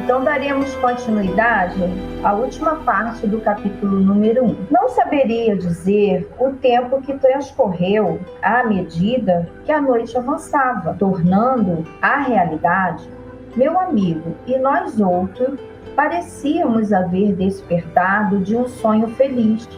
Então daremos continuidade à última parte do capítulo número 1. Não saberia dizer o tempo que transcorreu à medida que a noite avançava, tornando a realidade. Meu amigo e nós outros parecíamos haver despertado de um sonho feliz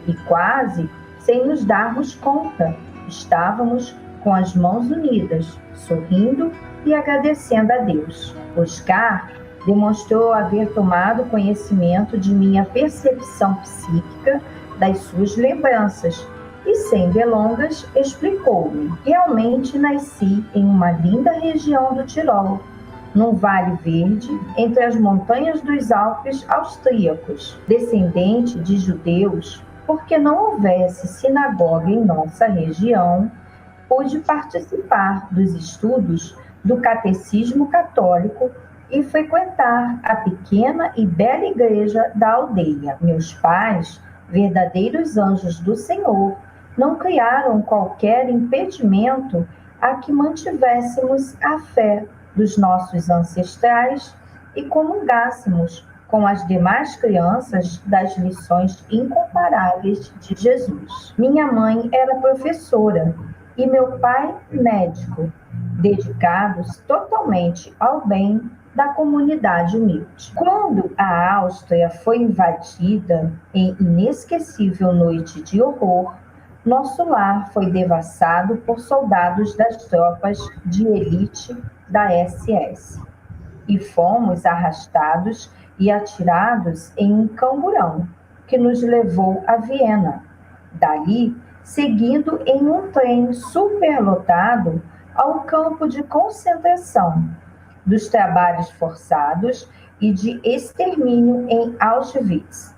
e quase sem nos darmos conta, estávamos com as mãos unidas, sorrindo e agradecendo a Deus. Oscar demonstrou haver tomado conhecimento de minha percepção psíquica, das suas lembranças, e sem delongas explicou-me. Realmente nasci em uma linda região do Tirol, num vale verde, entre as montanhas dos Alpes austríacos. Descendente de judeus, porque não houvesse sinagoga em nossa região, pude participar dos estudos do catecismo católico e frequentar a pequena e bela igreja da aldeia. Meus pais, verdadeiros anjos do Senhor, não criaram qualquer impedimento a que mantivéssemos a fé dos nossos ancestrais e comungássemos com as demais crianças das lições incomparáveis de Jesus. Minha mãe era professora e meu pai médico, dedicados totalmente ao bem da comunidade humilde. Quando a Áustria foi invadida em inesquecível noite de horror, nosso lar foi devassado por soldados das tropas de elite da SS e fomos arrastados e atirados em um camburão que nos levou a Viena. Dali, seguindo em um trem superlotado ao campo de concentração dos trabalhos forçados e de extermínio em Auschwitz,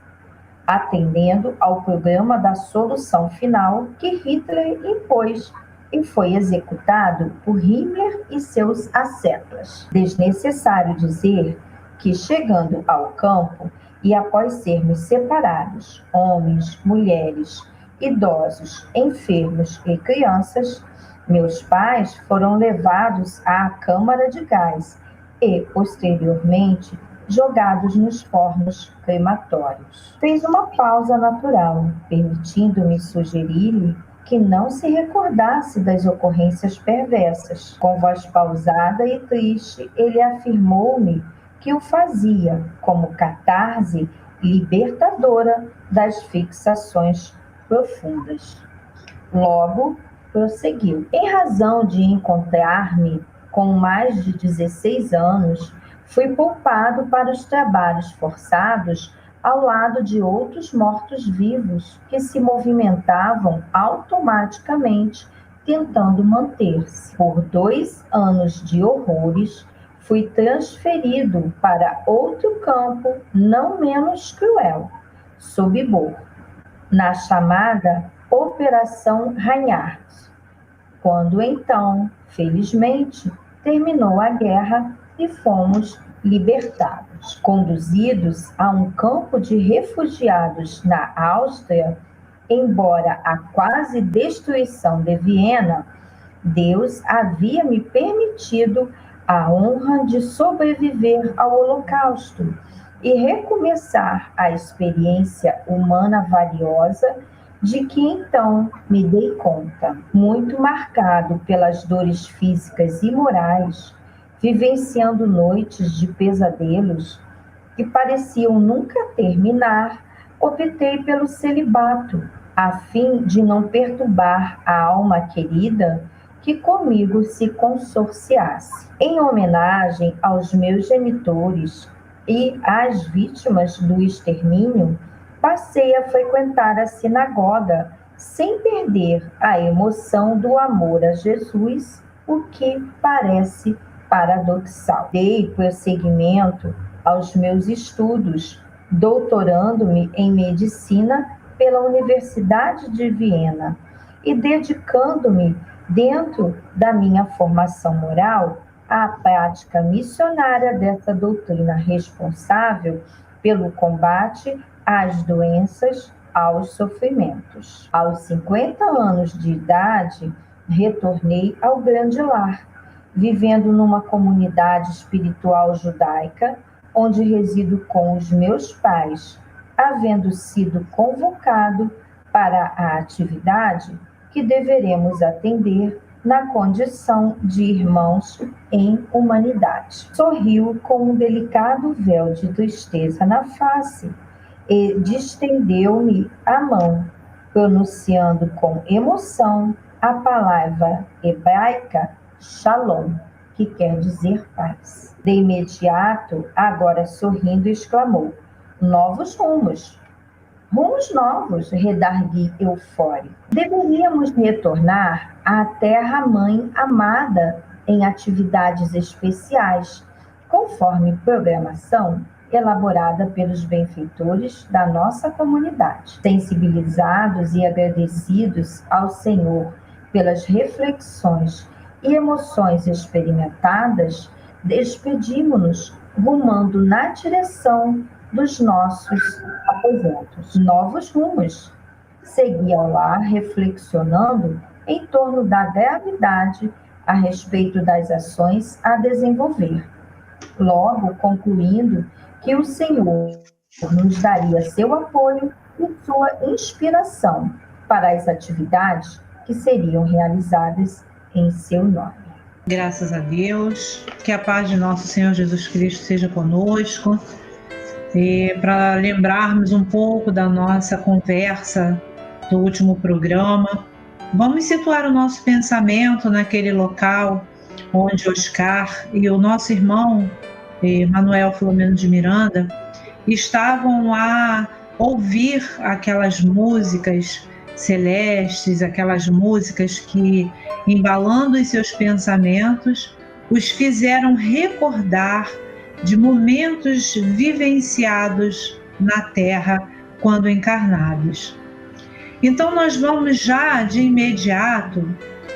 atendendo ao programa da solução final que Hitler impôs e foi executado por Himmler e seus ascetas. Desnecessário dizer que, chegando ao campo e após sermos separados, homens, mulheres, idosos, enfermos e crianças, meus pais foram levados à câmara de gás e, posteriormente, jogados nos fornos crematórios. Fez uma pausa natural, permitindo-me sugerir-lhe que não se recordasse das ocorrências perversas. Com voz pausada e triste, ele afirmou-me que o fazia como catarse libertadora das fixações profundas. Logo, prosseguiu. Em razão de encontrar-me com mais de 16 anos, fui poupado para os trabalhos forçados ao lado de outros mortos-vivos que se movimentavam automaticamente, tentando manter-se. Por 2 anos de horrores, fui transferido para outro campo não menos cruel, Sobibor, na chamada Operação Reinhardt, quando então, felizmente, terminou a guerra e fomos libertados. Conduzidos a um campo de refugiados na Áustria, embora a quase destruição de Viena, Deus havia me permitido a honra de sobreviver ao Holocausto e recomeçar a experiência humana valiosa de que então me dei conta. Muito marcado pelas dores físicas e morais, vivenciando noites de pesadelos que pareciam nunca terminar, optei pelo celibato, a fim de não perturbar a alma querida que comigo se consorciasse. Em homenagem aos meus genitores e às vítimas do extermínio, passei a frequentar a sinagoga sem perder a emoção do amor a Jesus, o que parece paradoxal. Dei prosseguimento aos meus estudos, doutorando-me em medicina pela Universidade de Viena e dedicando-me, dentro da minha formação moral, à prática missionária dessa doutrina responsável pelo combate às doenças, aos sofrimentos. Aos 50 anos de idade, retornei ao grande lar, vivendo numa comunidade espiritual judaica, onde resido com os meus pais, havendo sido convocado para a atividade que deveremos atender na condição de irmãos em humanidade. Sorriu com um delicado véu de tristeza na face e distendeu-me a mão, pronunciando com emoção a palavra hebraica Shalom, que quer dizer paz. De imediato, agora sorrindo, exclamou: novos rumos! Rumos novos, redargui eufórico. Deveríamos retornar à terra-mãe amada em atividades especiais, conforme programação elaborada pelos benfeitores da nossa comunidade. Sensibilizados e agradecidos ao Senhor pelas reflexões e emoções experimentadas, despedimos-nos rumando na direção dos nossos aposentos. Novos rumos. Segui ao lar reflexionando em torno da gravidade a respeito das ações a desenvolver. Logo concluindo que o Senhor nos daria seu apoio e sua inspiração para as atividades que seriam realizadas em seu nome. Graças a Deus, que a paz de nosso Senhor Jesus Cristo seja conosco. E para lembrarmos um pouco da nossa conversa do último programa, vamos situar o nosso pensamento naquele local onde Oscar e o nosso irmão Manuel Filomeno de Miranda estavam a ouvir aquelas músicas celestes, aquelas músicas que, embalando os seus pensamentos, os fizeram recordar de momentos vivenciados na Terra quando encarnados. Então nós vamos já de imediato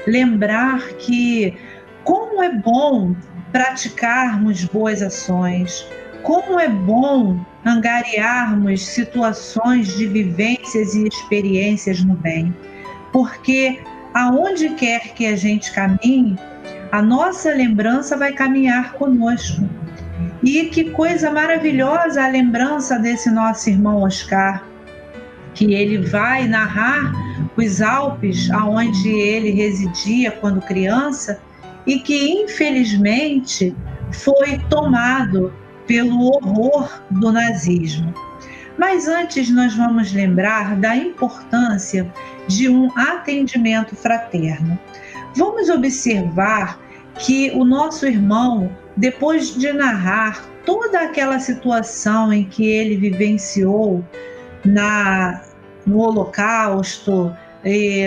lembrar que como é bom praticarmos boas ações, como é bom angariarmos situações de vivências e experiências no bem, porque aonde quer que a gente caminhe, a nossa lembrança vai caminhar conosco. E que coisa maravilhosa a lembrança desse nosso irmão Oscar, que ele vai narrar os Alpes, aonde ele residia quando criança, e que infelizmente foi tomado pelo horror do nazismo. Mas antes nós vamos lembrar da importância de um atendimento fraterno. Vamos observar que o nosso irmão, depois de narrar toda aquela situação em que ele vivenciou no Holocausto,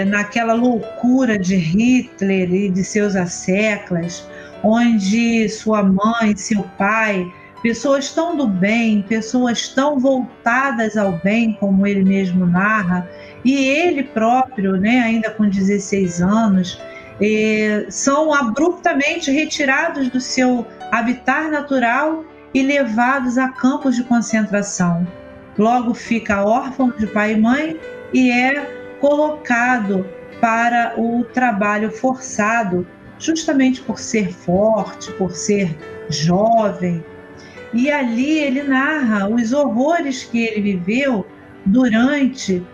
naquela loucura de Hitler e de seus asseclas, onde sua mãe, seu pai, pessoas tão do bem, pessoas tão voltadas ao bem, como ele mesmo narra, e ele próprio, ainda com 16 anos, são abruptamente retirados do seu habitat natural e levados a campos de concentração. Logo fica órfão de pai e mãe e é colocado para o trabalho forçado, justamente por ser forte, por ser jovem. E ali ele narra os horrores que ele viveu durante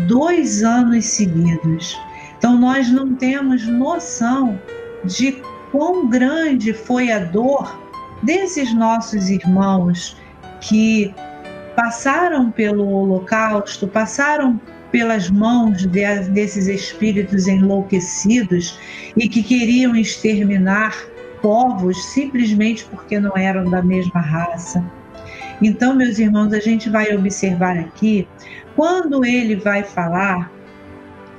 2 anos seguidos. Então nós não temos noção de quão grande foi a dor desses nossos irmãos que passaram pelo Holocausto, passaram pelas mãos desses espíritos enlouquecidos e que queriam exterminar povos simplesmente porque não eram da mesma raça. Então, meus irmãos, a gente vai observar aqui, quando ele vai falar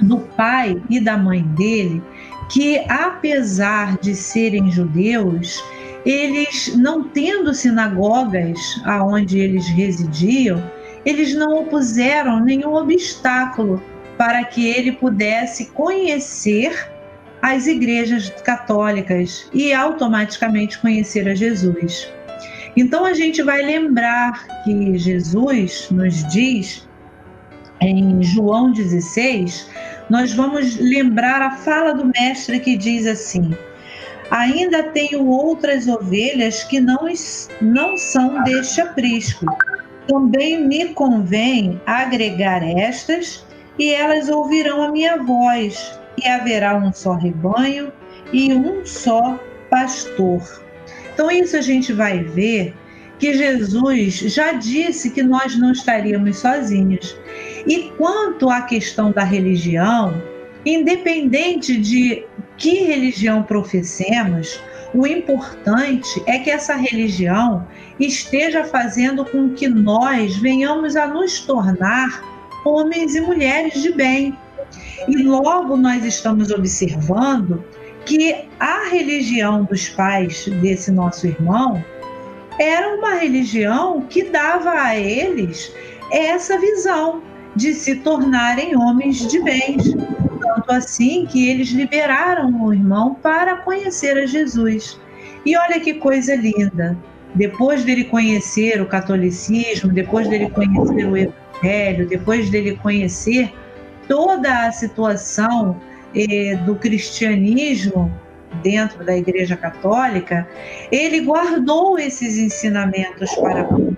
do pai e da mãe dele, que apesar de serem judeus, eles, não tendo sinagogas aonde eles residiam, eles não opuseram nenhum obstáculo para que ele pudesse conhecer as igrejas católicas e automaticamente conhecer a Jesus. Então a gente vai lembrar que Jesus nos diz, em João 16, nós vamos lembrar a fala do mestre que diz assim: Ainda tenho outras ovelhas que não são deste aprisco. Também me convém agregar estas, e elas ouvirão a minha voz, e haverá um só rebanho e um só pastor. Então, isso a gente vai ver que Jesus já disse que nós não estaríamos sozinhos. E quanto à questão da religião, independente de que religião professemos, o importante é que essa religião esteja fazendo com que nós venhamos a nos tornar homens e mulheres de bem. E logo nós estamos observando que a religião dos pais desse nosso irmão era uma religião que dava a eles essa visão de se tornarem homens de bens. Tanto assim que eles liberaram o irmão para conhecer a Jesus. E olha que coisa linda. Depois dele conhecer o catolicismo, depois dele conhecer o evangelho, depois dele conhecer toda a situação do cristianismo dentro da Igreja Católica, ele guardou esses ensinamentos para nós.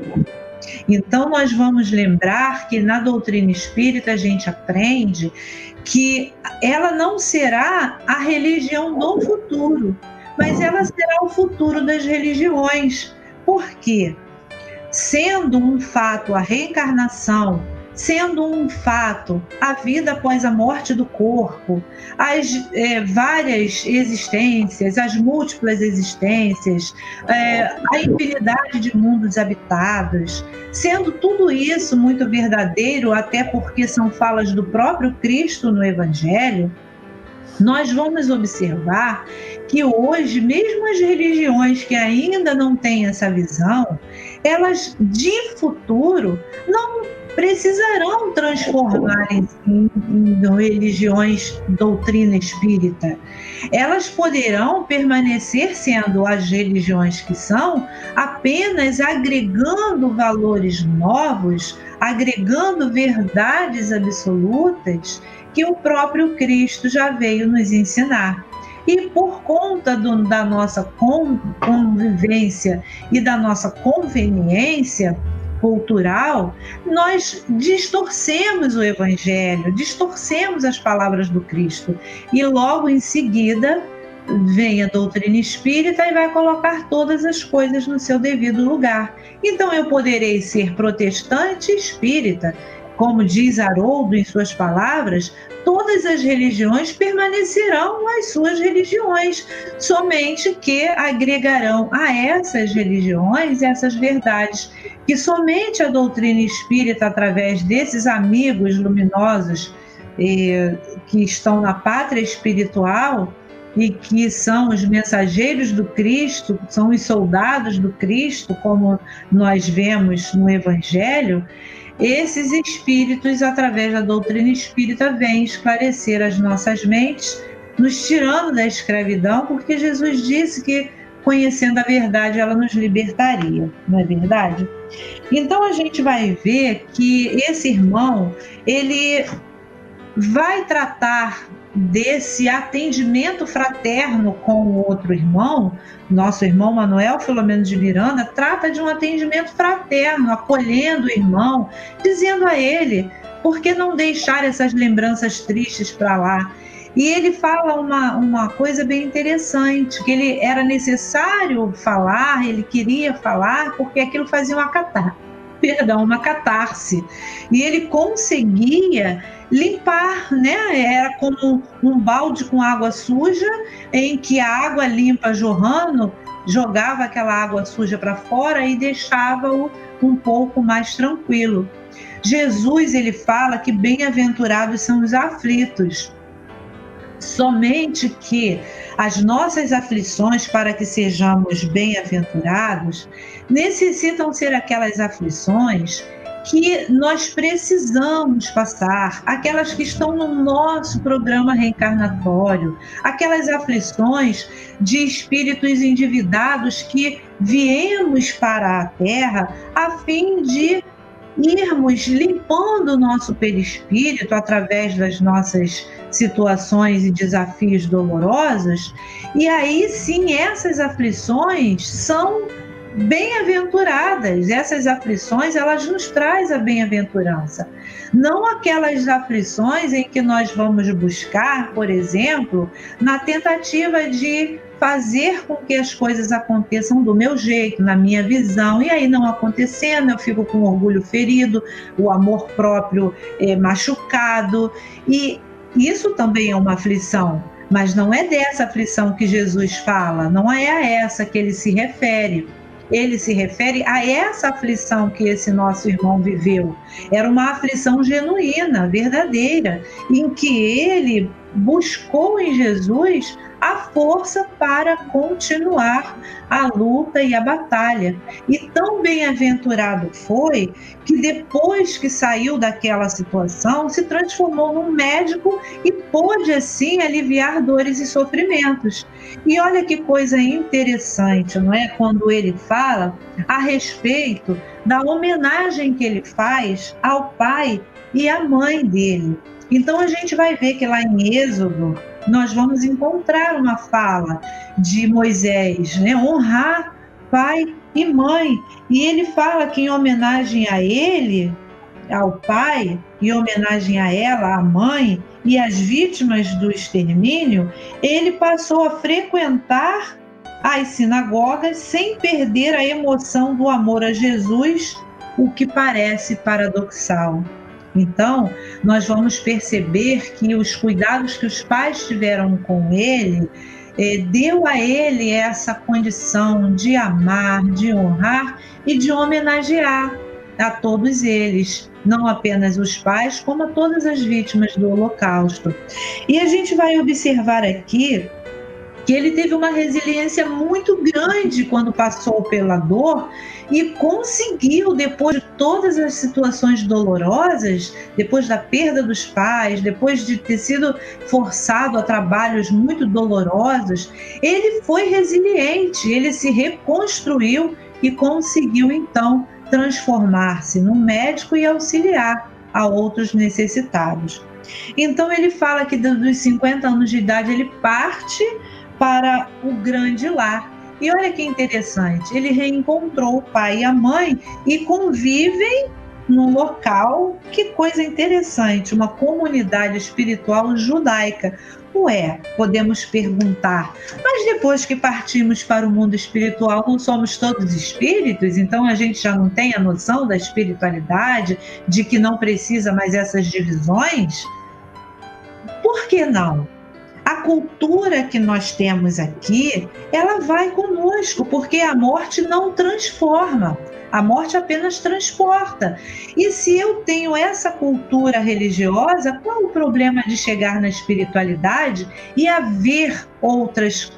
Então, nós vamos lembrar que na doutrina espírita a gente aprende que ela não será a religião do futuro, mas ela será o futuro das religiões. Por quê? Sendo um fato a reencarnação, sendo um fato a vida após a morte do corpo, as várias existências, as múltiplas existências, a infinidade de mundos habitados, sendo tudo isso muito verdadeiro, até porque são falas do próprio Cristo no Evangelho, nós vamos observar que hoje, mesmo as religiões que ainda não têm essa visão, elas de futuro não precisarão transformar-se em religiões doutrina espírita. Elas poderão permanecer sendo as religiões que são, apenas agregando valores novos, agregando verdades absolutas que o próprio Cristo já veio nos ensinar. E por conta da nossa convivência e da nossa conveniência cultural, nós distorcemos o Evangelho, distorcemos as palavras do Cristo. E logo em seguida vem a doutrina espírita e vai colocar todas as coisas no seu devido lugar. Então eu poderei ser protestante e espírita. Como diz Haroldo em suas palavras, todas as religiões permanecerão as suas religiões, somente que agregarão a essas religiões essas verdades que somente a doutrina espírita, através desses amigos luminosos que estão na pátria espiritual e que são os mensageiros do Cristo, são os soldados do Cristo, como nós vemos no Evangelho, esses espíritos, através da doutrina espírita, vêm esclarecer as nossas mentes, nos tirando da escravidão, porque Jesus disse que, conhecendo a verdade, ela nos libertaria, não é verdade? Então, a gente vai ver que esse irmão, ele vai tratar desse atendimento fraterno com o outro irmão. Nosso irmão Manuel Filomeno de Miranda trata de um atendimento fraterno, acolhendo o irmão, dizendo a ele por que não deixar essas lembranças tristes para lá. E ele fala uma coisa bem interessante, que ele era necessário falar, ele queria falar, porque aquilo fazia uma catarse. E ele conseguia limpar, né? Era como um balde com água suja, em que a água limpa jorrando jogava aquela água suja para fora e deixava-o um pouco mais tranquilo. Jesus, ele fala que bem-aventurados são os aflitos. Somente que as nossas aflições, para que sejamos bem-aventurados, necessitam ser aquelas aflições que nós precisamos passar, aquelas que estão no nosso programa reencarnatório, aquelas aflições de espíritos endividados que viemos para a Terra a fim de irmos limpando o nosso perispírito através das nossas situações e desafios dolorosos, e aí sim essas aflições são bem-aventuradas. Essas aflições, elas nos trazem a bem-aventurança. Não aquelas aflições em que nós vamos buscar, por exemplo, na tentativa de fazer com que as coisas aconteçam do meu jeito, na minha visão, e aí não acontecendo, eu fico com o orgulho ferido, o amor próprio machucado, e isso também é uma aflição, mas não é dessa aflição que Jesus fala, não é a essa que ele se refere. Ele se refere a essa aflição que esse nosso irmão viveu. Era uma aflição genuína, verdadeira, em que ele buscou em Jesus a força para continuar a luta e a batalha. E tão bem-aventurado foi que depois que saiu daquela situação, se transformou num médico e pôde assim aliviar dores e sofrimentos. E olha que coisa interessante, não é? Quando ele fala a respeito da homenagem que ele faz ao pai e à mãe dele. Então a gente vai ver que lá em Êxodo nós vamos encontrar uma fala de Moisés, né? Honrar pai e mãe. E ele fala que em homenagem a ele, ao pai, em homenagem a ela, à mãe, e às vítimas do extermínio, ele passou a frequentar as sinagogas sem perder a emoção do amor a Jesus, o que parece paradoxal. Então, nós vamos perceber que os cuidados que os pais tiveram com ele deu a ele essa condição de amar, de honrar e de homenagear a todos eles, não apenas os pais, como a todas as vítimas do Holocausto. E a gente vai observar aqui que ele teve uma resiliência muito grande quando passou pela dor e conseguiu, depois de todas as situações dolorosas, depois da perda dos pais, depois de ter sido forçado a trabalhos muito dolorosos, ele foi resiliente, ele se reconstruiu e conseguiu então transformar-se num médico e auxiliar a outros necessitados. Então ele fala que dos 50 anos de idade ele parte para o grande lar. E olha que interessante, ele reencontrou o pai e a mãe e convivem num local, que coisa interessante, uma comunidade espiritual judaica. Ué, podemos perguntar, mas depois que partimos para o mundo espiritual, não somos todos espíritos? Então a gente já não tem a noção da espiritualidade, de que não precisa mais essas divisões? Por que não? A cultura que nós temos aqui, ela vai conosco, porque a morte não transforma, a morte apenas transporta. E se eu tenho essa cultura religiosa, qual o problema de chegar na espiritualidade e haver outras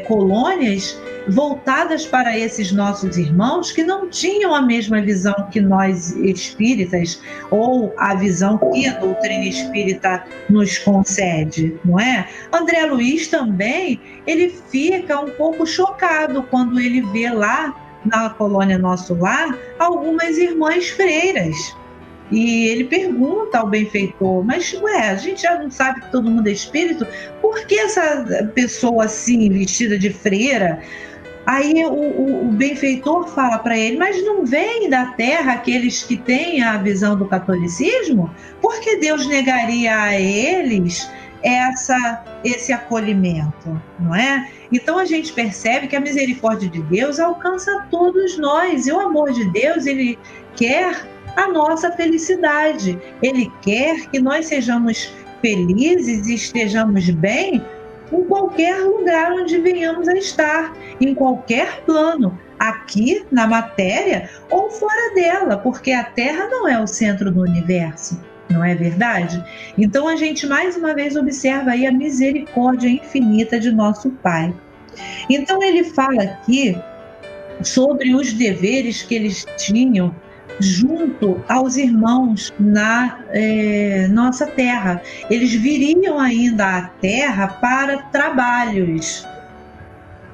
colônias voltadas para esses nossos irmãos que não tinham a mesma visão que nós espíritas, ou a visão que a doutrina espírita nos concede, não é? André Luiz também, ele fica um pouco chocado quando ele vê lá na colônia Nosso Lar algumas irmãs freiras. E ele pergunta ao benfeitor, mas a gente já não sabe que todo mundo é espírito, por que essa pessoa assim, vestida de freira? Aí o benfeitor fala para ele, mas não vem da terra aqueles que têm a visão do catolicismo? Por que Deus negaria a eles esse acolhimento, não é? Então a gente percebe que a misericórdia de Deus alcança todos nós, e o amor de Deus, ele quer a nossa felicidade, ele quer que nós sejamos felizes e estejamos bem em qualquer lugar onde venhamos a estar, em qualquer plano, aqui na matéria ou fora dela, porque a Terra não é o centro do universo, não é verdade? Então a gente mais uma vez observa aí a misericórdia infinita de nosso Pai. Então ele fala aqui sobre os deveres que eles tinham junto aos irmãos na nossa terra. Eles viriam ainda à terra para trabalhos.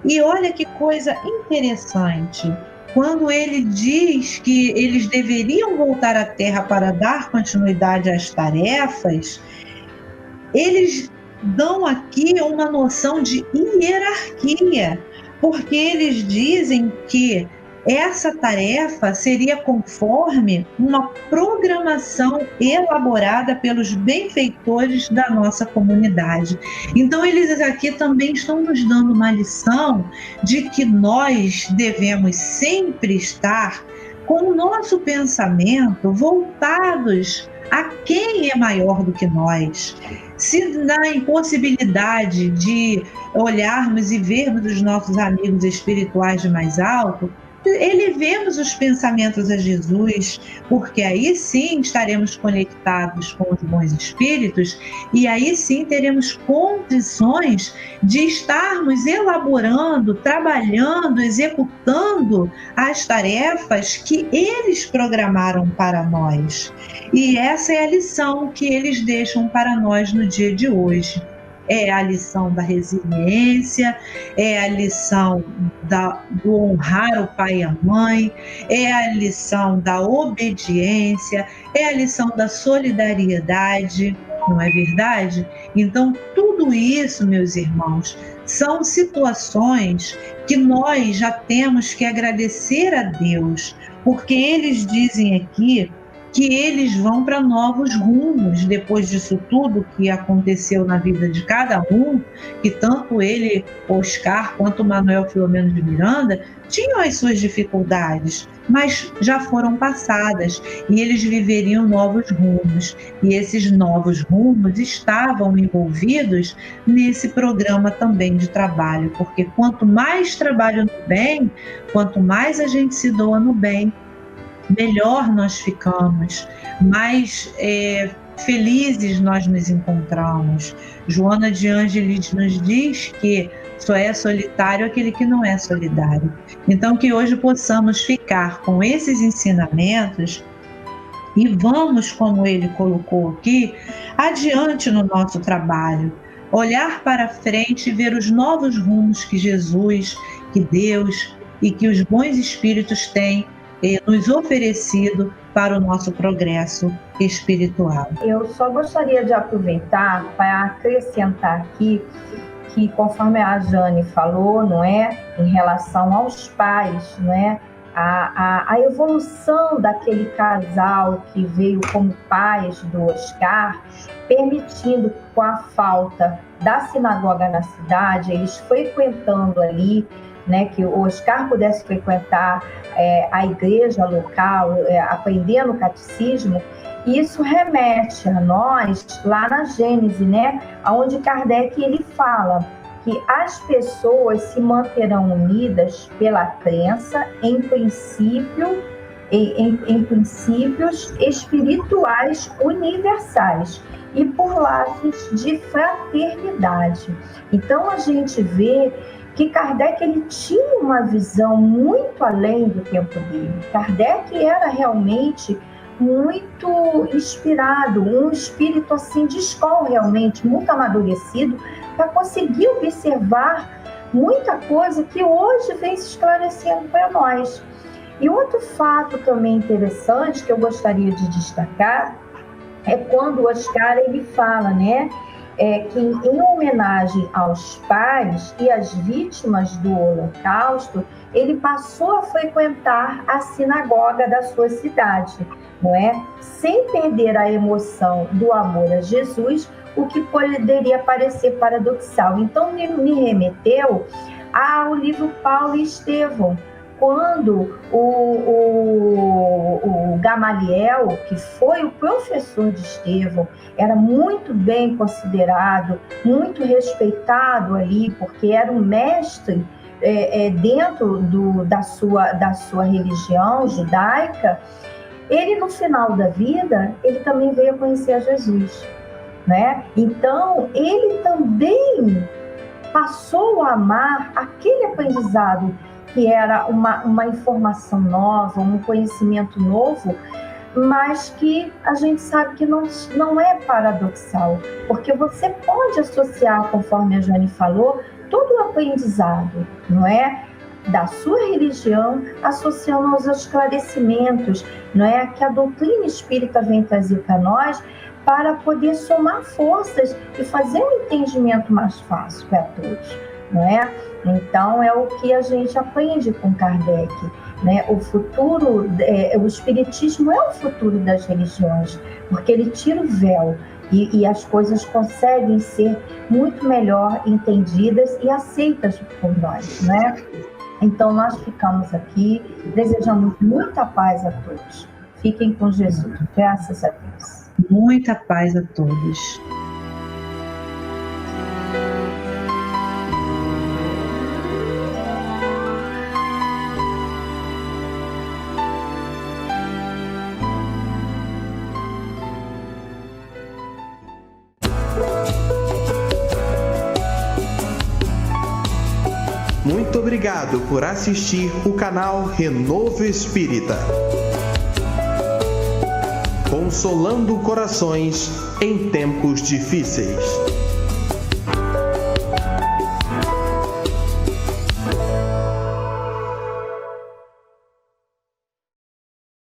E olha que coisa interessante. quando ele diz que eles deveriam voltar à Terra para dar continuidade às tarefas, eles dão aqui uma noção de hierarquia, porque eles dizem que essa tarefa seria conforme uma programação elaborada pelos benfeitores da nossa comunidade. Então, eles aqui também estão nos dando uma lição de que nós devemos sempre estar com o nosso pensamento voltados a quem é maior do que nós. Se na impossibilidade de olharmos e vermos os nossos amigos espirituais de mais alto, elevemos os pensamentos a Jesus, porque aí sim estaremos conectados com os bons espíritos e aí sim teremos condições de estarmos elaborando, trabalhando, executando as tarefas que eles programaram para nós. E essa é a lição que eles deixam para nós no dia de hoje. É a lição da resiliência, é a lição do honrar o pai e a mãe, é a lição da obediência, é a lição da solidariedade, não é verdade? Então, tudo isso, meus irmãos, são situações que nós já temos que agradecer a Deus, porque eles dizem aqui que eles vão para novos rumos depois disso tudo que aconteceu na vida de cada um, que tanto ele, Oscar, quanto Manuel Filomeno de Miranda tinham as suas dificuldades, mas já foram passadas e eles viveriam novos rumos. E esses novos rumos estavam envolvidos nesse programa também de trabalho, porque quanto mais trabalho no bem, quanto mais a gente se doa no bem, melhor nós ficamos, mais felizes nós nos encontramos. Joana de Ângeles nos diz que só é solitário aquele que não é solidário. Então, que hoje possamos ficar com esses ensinamentos e vamos, como ele colocou aqui, adiante no nosso trabalho. Olhar para frente e ver os novos rumos que Jesus, que Deus e que os bons espíritos têm nos oferecido para o nosso progresso espiritual. Eu só gostaria de aproveitar para acrescentar aqui que, conforme a Jane falou, não é, em relação aos pais, não é, a evolução daquele casal que veio como pais do Oscar, permitindo, com a falta da sinagoga na cidade, eles frequentando ali, né, que o Oscar pudesse frequentar a igreja local, aprendendo o catecismo. E isso remete a nós lá na Gênese, né, onde Kardec ele fala que as pessoas se manterão unidas pela crença em princípios espirituais universais e por laços de fraternidade. Então a gente vê que Kardec ele tinha uma visão muito além do tempo dele. Kardec era realmente muito inspirado, um espírito assim de escola realmente, muito amadurecido, para conseguir observar muita coisa que hoje vem se esclarecendo para nós. E outro fato também interessante que eu gostaria de destacar é quando o Oscar ele fala, né, que em homenagem aos pais e às vítimas do Holocausto, ele passou a frequentar a sinagoga da sua cidade, não é? Sem perder a emoção do amor a Jesus, o que poderia parecer paradoxal. Então, me remeteu ao livro Paulo e Estevão, quando o Gamaliel, que foi o professor de Estevão, era muito bem considerado, muito respeitado ali, porque era um mestre dentro da sua religião judaica. Ele, no final da vida, ele também veio a conhecer a Jesus, né? Então, ele também passou a amar aquele aprendizado que era uma informação nova, um conhecimento novo, mas que a gente sabe que não é paradoxal, porque você pode associar, conforme a Jane falou, todo o aprendizado, não é? da sua religião, associando aos esclarecimentos, não é, que a doutrina espírita vem trazer para nós, para poder somar forças e fazer um entendimento mais fácil para todos, não é? Então é o que a gente aprende com Kardec, né? O futuro, o espiritismo é o futuro das religiões, porque ele tira o véu e as coisas conseguem ser muito melhor entendidas e aceitas por nós, né? Então nós ficamos aqui, desejamos muita paz a todos. Fiquem com Jesus, graças a Deus. Muita paz a todos. Muito obrigado por assistir o canal Renovo Espírita. Consolando corações em tempos difíceis.